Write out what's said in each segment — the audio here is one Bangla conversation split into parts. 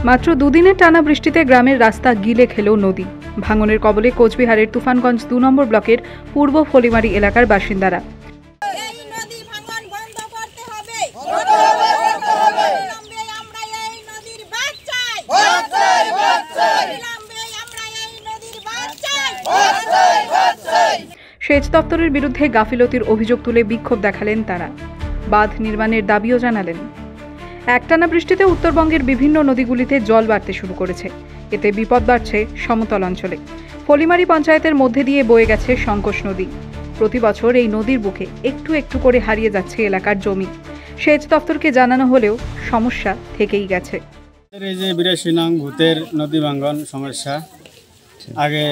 মাত্র দুদিনের টানা বৃষ্টিতে গ্রামের রাস্তা গিলে খেল নদী। ভাঙনের কবলে কোচবিহারের তুফানগঞ্জ ২ নম্বর ব্লকের পূর্ব ফলিমারি এলাকার বাসিন্দারা। সেচ দপ্তরের বিরুদ্ধে গাফিলতির অভিযোগ তুলে বিক্ষোভ দেখালেন তারা। বাঁধ নির্মাণের দাবিও জানালেন। একটানা বৃষ্টিতে উত্তরবঙ্গের বিভিন্ন নদীগুলিতে জল বাড়তে শুরু করেছে। এতে বিপদ বাড়ছে সমতল অঞ্চলে। ফলিমারি পঞ্চায়েতের মধ্যে দিয়ে বয়ে গেছে সংকোষ নদী। প্রতি বছর এই নদীর বুকে একটু একটু করে হারিয়ে যাচ্ছে এলাকার জমি। সেচ দপ্তরকে জানানো হলেও সমস্যা থেকেই গেছে। এই যে ৮২ নং ভূতের নদী ভাঙ্গন সমস্যা, আগে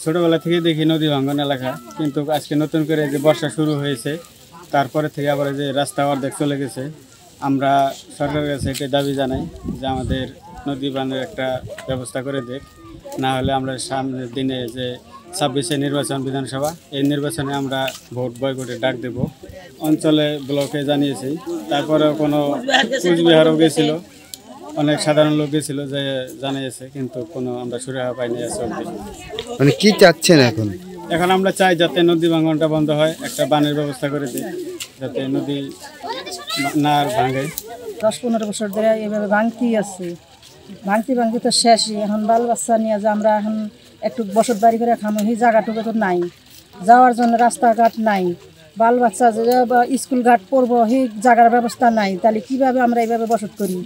ছোটবেলা থেকে দেখি নদী ভাঙ্গন এলাকা, কিন্তু আজকে নতুন করে যে বর্ষা শুরু হয়েছে তারপরে থেকে আবার যে রাস্তা অর্ধেক চলে গেছে। আমরা সরকারের কাছে এটা দাবি জানাই যে আমাদের নদী বাঁধের একটা ব্যবস্থা করে দেখ, না হলে আমরা সামনের দিনে যে ২৬শে নির্বাচন বিধানসভা, এই নির্বাচনে আমরা ভোট বয়কটের ডাক দেব। অঞ্চলে ব্লকে জানিয়েছি, তারপরেও কোনো কোচবিহারও গেছিল, অনেক সাধারণ লোক গেছিল যে জানিয়েছে, কিন্তু কোনো আমরা সুরাহা পাইনি। মানে কি চাচ্ছেন এখন? এখন আমরা চাই যাতে নদী ভাঙনটা বন্ধ হয়, একটা বানের ব্যবস্থা করে দিই যাতে নদী না আর ভাঙে। ১০-১৫ বছর ধরে এভাবে ভাঙতেই আছে, ভাঙতে তো শেষই। এখন বাল বাচ্চা নিয়ে যে আমরা এখন একটু বসত বাড়ি করে খামো, সেই জায়গাটুকু তো নাই, যাওয়ার জন্য রাস্তাঘাট নাই, বাল বাচ্চা যে স্কুল ঘাট পড়বো সেই জায়গার ব্যবস্থা নাই। তাহলে কীভাবে আমরা এইভাবে বসত করি?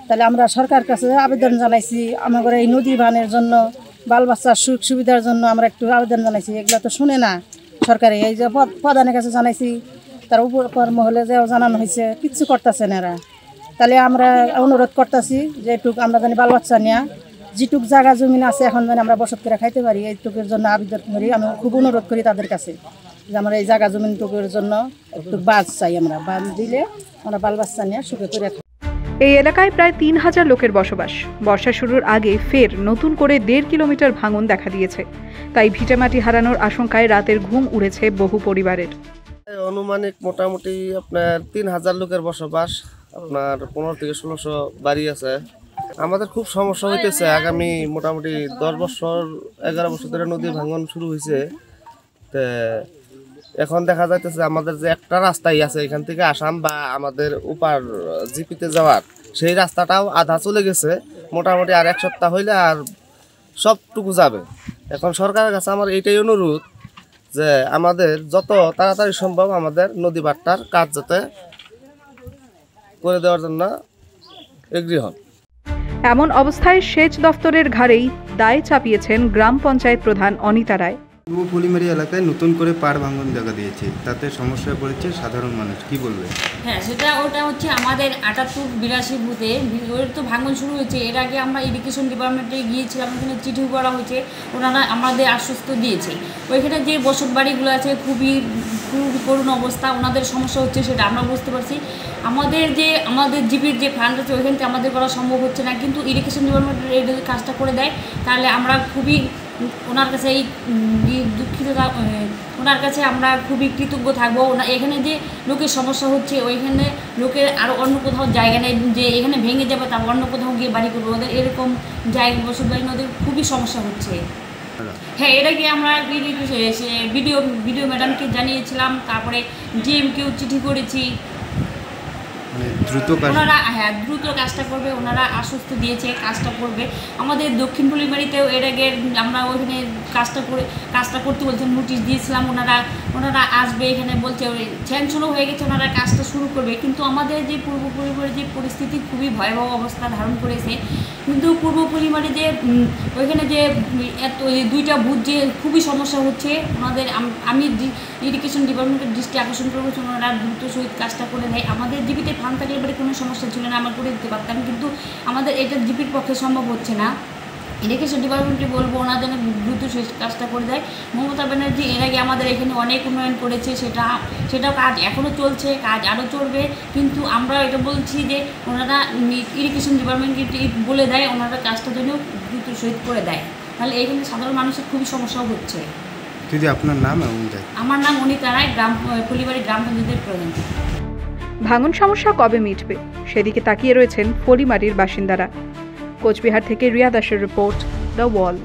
তাহলে আমরা সরকার কাছে আবেদন জানাইছি, আমাদের এই নদী বানের জন্য, বাল বাচ্চার সুখ সুবিধার জন্য আমরা একটু আবেদন জানাইছি। এগুলো তো শুনে না সরকারে। এই যে প্রধানের কাছে জানাইছি, তার উপর মহলে যে জানানো হয়েছে, কিচ্ছু করতেছে না এরা। তাহলে আমরা অনুরোধ করতেছি যে এইটুক আমরা জানি বাল বাচ্চা নিয়ে যেটুক জায়গা জমিন আছে এখন জানি আমরা বসত করে খাইতে পারি, এইটুকুর জন্য আবেদন করি। আমি খুব অনুরোধ করি তাদের কাছে যে আমরা এই জায়গা জমিনটুকুর জন্য একটু বাঁধ চাই। আমরা বাঁধ দিলে আমরা বাল বাচ্চা নিয়ে সুখে করে। এই এলাকায় প্রায় ৩,০০০ লোকের বসবাস। বর্ষা শুরুর আগে ফের নতুন করে ১.৫ কিলোমিটার ভাঙন দেখা দিয়েছে। তাই ভিটেমাটি হারানোর আশঙ্কায় রাতের ঘুম উড়েছে বহু পরিবারের। অনুমানিক মোটামুটি আপনার ৩,০০০ লোকের বসবাস, আপনার ১৫ থেকে ১৬০০ বাড়ি আছে। আমাদের খুব সমস্যা হইতেছে। আগামী মোটামুটি ১০ বছর ১১ বছর ধরে নদী ভাঙন শুরু হয়েছে। তো এখন দেখা যাইতেছে আমাদের যে একটা রাস্তাই আছে এখান থেকে আসাম বা আমাদের উপার জিপিতে যাওয়ার, সেই রাস্তাটাও আধা চলে গেছে। মোটামুটি আর ১ সপ্তাহ হইলে আর সবটুকু যাবে। এখন সরকারের কাছে আমার এইটাই অনুরোধ যে আমাদের যত তাড়াতাড়ি সম্ভব আমাদের নদী বাঁধটার কাজ যাতে করে দেওয়ার জন্য এগ্রি হন। এমন অবস্থায় সেচ দপ্তরের ঘাড়েই দায় চাপিয়েছেন গ্রাম পঞ্চায়েত প্রধান অনিতা রায়। পূর্ব ফলিমারি এলাকায় নতুন করে পাড় ভাঙন জায়গা দিয়েছে, তাতে সমস্যায় পড়েছে সাধারণ মানুষ, কি বলবে? হ্যাঁ, ওটা হচ্ছে আমাদের ৭৮-৮২ বুথে ওর তো ভাঙন শুরু হয়েছে। এর আগে আমরা এডুকেশন ডিপার্টমেন্টে গিয়েছিলাম, ওখানে চিঠি করা হয়েছে, ওনারা আমাদের আশ্বস্ত দিয়েছে। ওইখানে যে বসত বাড়িগুলো আছে খুবই করুণ অবস্থা, ওনাদের সমস্যা হচ্ছে সেটা আমরা বুঝতে পারছি। আমাদের জিপির যে ফান্ড আছে ওইখান থেকে আমাদের করা সম্ভব হচ্ছে না, কিন্তু ইরিগেশন ডিপার্টমেন্টের এই কাজটা করে দেয় তাহলে আমরা খুবই ওনার কাছে ওনার কাছে আমরা খুবই কৃতজ্ঞ থাকবো। এখানে যে লোকের সমস্যা হচ্ছে, ওইখানে লোকের আরও অন্য কোথাও জায়গা নেই যে এখানে ভেঙে যাবে, তারপর অন্য কোথাও গিয়ে বাড়ি করবো, ওদের এরকম জায়গা বসত বাড়ি ওদের খুবই সমস্যা হচ্ছে। হ্যাঁ, এটাকে আমরা বিডিও ম্যাডামকে জানিয়েছিলাম, তারপরে ডিএমকেও চিঠি করেছি। ওনারা দ্রুত কাজটা করবে, ওনারা আশ্বস্ত দিয়েছে কাজটা করবে। আমাদের দক্ষিণ ফলিমারিতেও এর আগে আমরা ওইখানে কাজটা করতে বলছেন, নোটিশ দিয়েছিলাম। ওনারা আসবে, এখানে বলছে স্যাংশনও হয়ে গেছে, ওনারা কাজটা শুরু করবে। কিন্তু আমাদের যে পূর্ব পরিবারের যে পরিস্থিতি খুবই ভয়াবহ অবস্থা ধারণ করেছে। কিন্তু পূর্ব পরিবারে যে ওইখানে যে এত 2টা বুথ যে খুবই সমস্যা হচ্ছে, আমি ইরিগেশন ডিপার্টমেন্টের দৃষ্টি আকর্ষণ করবো, ওনারা দ্রুত সহিত কাজটা করে দেয়। আমাদের জিপিতে ফান্ড থাকলে এবারে কোনো সমস্যা ছিল না, আমরা করে দিতে পারতাম, কিন্তু আমাদের এটা জিপির পক্ষে সম্ভব হচ্ছে না। ইরিগেশন ডিপার্টমেন্টে বলবো ওনার জন্য দ্রুত কাজটা করে দেয়। মমতা ব্যানার্জি এর আগে আমাদের এখানে অনেক উন্নয়ন করেছে, সেটাও কাজ এখনও চলছে, কাজ আরও চলবে। কিন্তু আমরা এটা বলছি যে ওনারা ইরিগেশন ডিপার্টমেন্টকে বলে দেয় ওনারা কাজটা জন্য দ্রুত সহিত করে দেয়, তাহলে এখানে সাধারণ মানুষের খুবই সমস্যাও হচ্ছে। যদি আপনার নাম? আমার নাম অনিতা রায়, ফলিমারি গ্রাম পঞ্চায়েতের প্রধান। ভাঙন সমস্যা কবে মিটবে সেদিকে তাকিয়ে রয়েছেন ফলিমারির বাসিন্দারা। কোচবিহার থেকে রিয়া দাসের রিপোর্ট, দ্য ওয়াল।